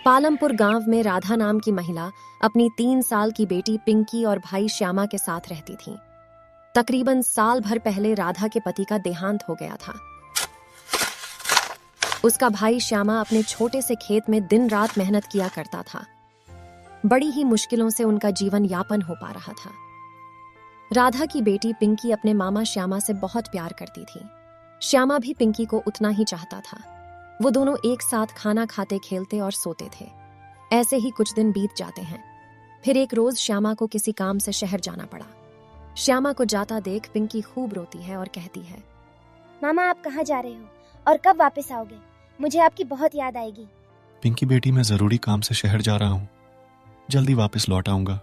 पालमपुर गांव में राधा नाम की महिला अपनी 3 साल की बेटी पिंकी और भाई श्यामा के साथ रहती थी। तकरीबन साल भर पहले राधा के पति का देहांत हो गया था। उसका भाई श्यामा अपने छोटे से खेत में दिन रात मेहनत किया करता था। बड़ी ही मुश्किलों से उनका जीवन यापन हो पा रहा था। राधा की बेटी पिंकी अपने मामा श्यामा से बहुत प्यार करती थी। श्यामा भी पिंकी को उतना ही चाहता था। वो दोनों एक साथ खाना खाते, खेलते और सोते थे। ऐसे ही कुछ दिन बीत जाते हैं। फिर एक रोज श्यामा को किसी काम से शहर जाना पड़ा। श्यामा को जाता देख पिंकी खूब रोती है और कहती है, मामा आप कहाँ जा रहे हो और कब वापस आओगे? मुझे आपकी बहुत याद आएगी। पिंकी बेटी, मैं जरूरी काम से शहर जा रहा हूँ, जल्दी वापस लौट आऊंगा।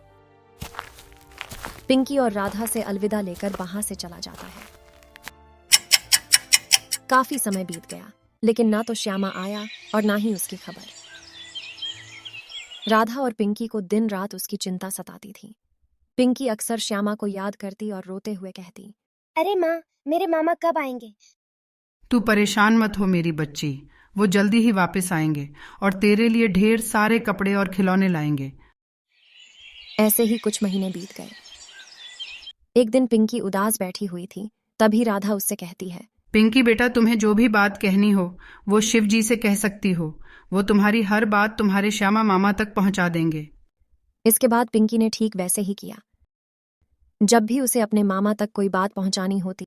पिंकी और राधा से अलविदा लेकर वहां से चला जाता है। काफी समय बीत गया, लेकिन ना तो श्यामा आया और ना ही उसकी खबर। राधा और पिंकी को दिन रात उसकी चिंता सताती थी। पिंकी अक्सर श्यामा को याद करती और रोते हुए कहती, अरे माँ, मेरे मामा कब आएंगे? तू परेशान मत हो मेरी बच्ची, वो जल्दी ही वापस आएंगे और तेरे लिए ढेर सारे कपड़े और खिलौने लाएंगे। ऐसे ही कुछ महीने बीत गए। एक दिन पिंकी उदास बैठी हुई थी। तभी राधा उससे कहती है, पिंकी बेटा, तुम्हें जो भी बात कहनी हो वो शिव जी से कह सकती हो। वो तुम्हारी हर बात तुम्हारे श्यामा मामा तक पहुंचा देंगे। इसके बाद पिंकी ने ठीक वैसे ही किया। जब भी उसे अपने मामा तक कोई बात पहुंचानी होती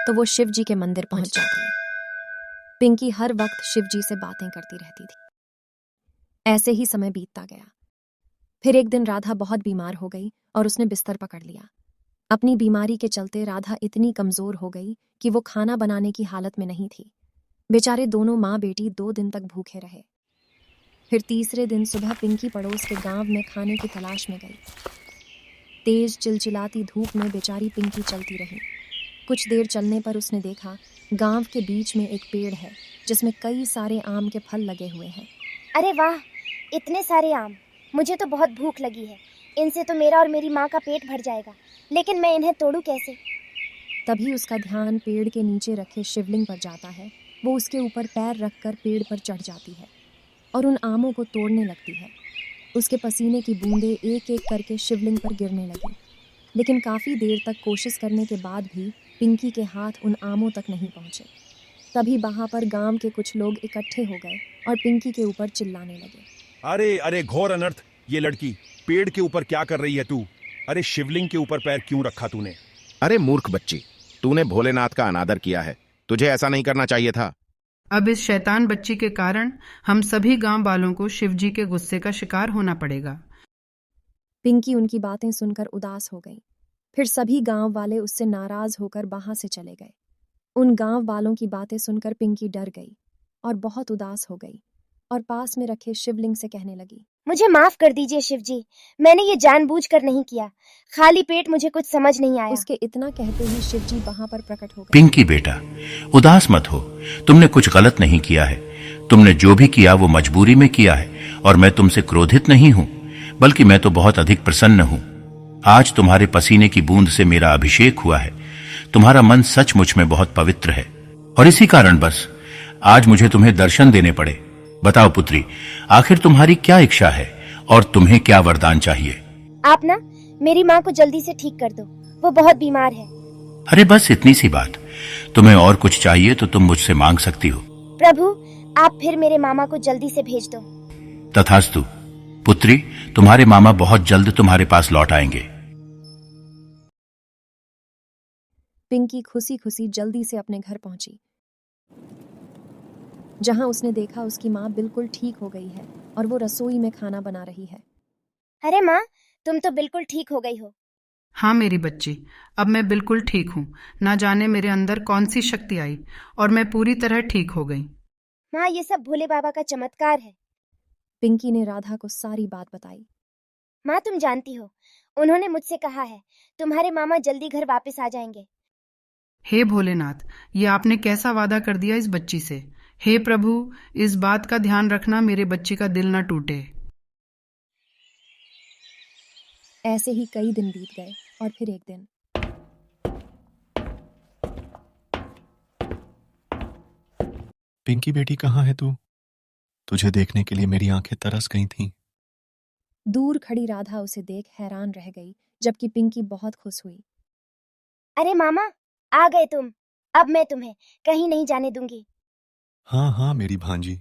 तो वो शिव जी के मंदिर पहुंच जाती। पिंकी हर वक्त शिव जी से बातें करती रहती थी। ऐसे ही समय बीतता गया। फिर एक दिन राधा बहुत बीमार हो गई और उसने बिस्तर पकड़ लिया। अपनी बीमारी के चलते राधा इतनी कमजोर हो गई कि वो खाना बनाने की हालत में नहीं थी। बेचारे दोनों माँ बेटी 2 दिन तक भूखे रहे। फिर तीसरे दिन सुबह पिंकी पड़ोस के गांव में खाने की तलाश में गई। तेज चिलचिलाती धूप में बेचारी पिंकी चलती रही। कुछ देर चलने पर उसने देखा गांव के बीच में एक पेड़ है जिसमें कई सारे आम के फल लगे हुए हैं। अरे वाह, इतने सारे आम! मुझे तो बहुत भूख लगी है। इनसे तो मेरा और मेरी माँ का पेट भर जाएगा, लेकिन मैं इन्हें तोड़ूं कैसे? तभी उसका ध्यान पेड़ के नीचे रखे शिवलिंग पर जाता है। वो उसके ऊपर पैर रखकर पेड़ पर चढ़ जाती है और उन आमों को तोड़ने लगती है। उसके पसीने की बूंदें एक एक करके शिवलिंग पर गिरने लगी, लेकिन काफ़ी देर तक कोशिश करने के बाद भी पिंकी के हाथ उन आमों तक नहीं पहुंचे। तभी वहां पर गांव के कुछ लोग इकट्ठे हो गए और पिंकी के ऊपर चिल्लाने लगे, अरे अरे घोर अनर्थ! ये लड़की पेड़ के ऊपर क्या कर रही है तू? अरे शिवलिंग के ऊपर पैर क्यों रखा तूने? अरे मूर्ख बच्ची, तूने भोलेनाथ का अनादर किया है। तुझे ऐसा नहीं करना चाहिए था। अब इस शैतान बच्ची के कारण हम सभी गांव वालों को शिव जी के गुस्से का शिकार होना पड़ेगा। पिंकी उनकी बातें सुनकर उदास हो गई। फिर सभी गांव वाले उससे नाराज होकर वहां से चले गए। उन गांव वालों की बातें सुनकर पिंकी डर गई और बहुत उदास हो गई और पास में रखे शिवलिंग से कहने लगी, मुझे माफ कर दीजिए शिव जी, मैंने ये जानबूझकर नहीं किया। खाली पेट मुझे कुछ समझ नहीं आया। उसके इतना कहते ही शिव जी वहां पर प्रकट हो गए। पिंकी बेटा, उदास मत हो। तुमने कुछ गलत नहीं किया है। तुमने जो भी किया वो मजबूरी में किया है और मैं तुमसे क्रोधित नहीं हूं, बल्कि मैं तो बहुत अधिक प्रसन्न हूं। आज तुम्हारे पसीने की बूंद से मेरा अभिषेक हुआ है। तुम्हारा मन सचमुच में बहुत पवित्र है और इसी कारण बस आज मुझे तुम्हें दर्शन देने पड़े। बताओ पुत्री, आखिर तुम्हारी क्या इच्छा है और तुम्हें क्या वरदान चाहिए? आप ना मेरी माँ को जल्दी से ठीक कर दो, वो बहुत बीमार है। अरे बस इतनी सी बात। तुम्हें और कुछ चाहिए तो तुम मुझसे मांग सकती हो। प्रभु, आप फिर मेरे मामा को जल्दी से भेज दो। तथास्तु पुत्री, तुम्हारे मामा बहुत जल्द तुम्हारे पास लौट आएंगे। पिंकी खुशी खुशी जल्दी से अपने घर पहुंची, जहां उसने देखा उसकी माँ बिल्कुल ठीक हो गई है और वो रसोई में खाना बना रही है। अरे माँ, तुम तो बिल्कुल ठीक हो गई हो। हाँ मेरी बच्ची, अब मैं बिल्कुल ठीक हूँ। ना जाने मेरे अंदर कौन सी शक्ति आई और मैं पूरी तरह ठीक हो गई। माँ, ये सब भोले बाबा का चमत्कार है। पिंकी ने राधा को सारी बात बताई। माँ, तुम जानती हो, उन्होंने मुझसे कहा है तुम्हारे मामा जल्दी घर वापस आ जाएंगे। हे भोलेनाथ, ये आपने कैसा वादा कर दिया इस बच्ची से। हे प्रभु, इस बात का ध्यान रखना मेरे बच्ची का दिल न टूटे। ऐसे ही कई दिन बीत गए और फिर एक दिन पिंकी बेटी, कहाँ है तू? तुझे देखने के लिए मेरी आंखें तरस गई थीं। दूर खड़ी राधा उसे देख हैरान रह गई, जबकि पिंकी बहुत खुश हुई। अरे मामा, आ गए तुम। अब मैं तुम्हें कहीं नहीं जाने दूंगी। हाँ हाँ मेरी भांजी,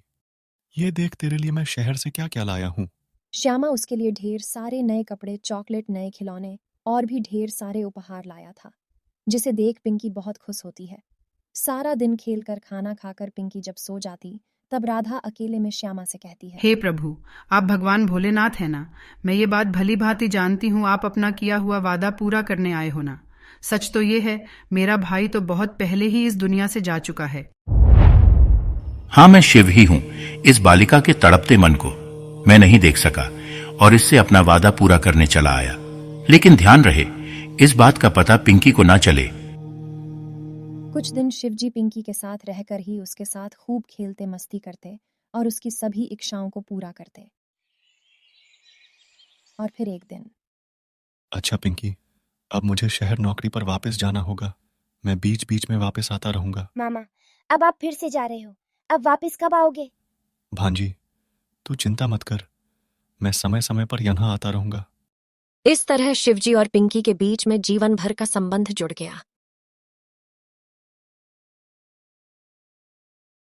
ये देख तेरे लिए मैं शहर से क्या क्या लाया हूँ। श्यामा उसके लिए ढेर सारे नए कपड़े, चॉकलेट, नए खिलौने और भी ढेर सारे उपहार लाया था, जिसे देख पिंकी बहुत खुश होती है। सारा दिन खेलकर, खाना खाकर पिंकी जब सो जाती, तब राधा अकेले में श्यामा से कहती है, हे प्रभु, आप भगवान भोलेनाथ हैं ना। मैं ये बात भली भांति जानती हूँ, आप अपना किया हुआ वादा पूरा करने आए हो ना। सच तो ये है, मेरा भाई तो बहुत पहले ही इस दुनिया से जा चुका है। हाँ, मैं शिव ही हूँ। इस बालिका के तड़पते मन को मैं नहीं देख सका और इससे अपना वादा पूरा करने चला आया। लेकिन ध्यान रहे, इस बात का पता पिंकी को ना चले। कुछ दिन शिवजी पिंकी के साथ रहकर ही उसके साथ खूब खेलते, मस्ती करते और उसकी सभी इच्छाओं को पूरा करते। और फिर एक दिन, अच्छा पिंकी, अब मुझे शहर नौकरी पर वापस जाना होगा। मैं बीच बीच में वापस आता रहूंगा। मामा, अब आप फिर से जा रहे हो। अब वापस कब आओगे? भांजी, तू चिंता मत कर, मैं समय समय पर यहाँ आता रहूंगा। इस तरह शिवजी और पिंकी के बीच में जीवन भर का संबंध जुड़ गया।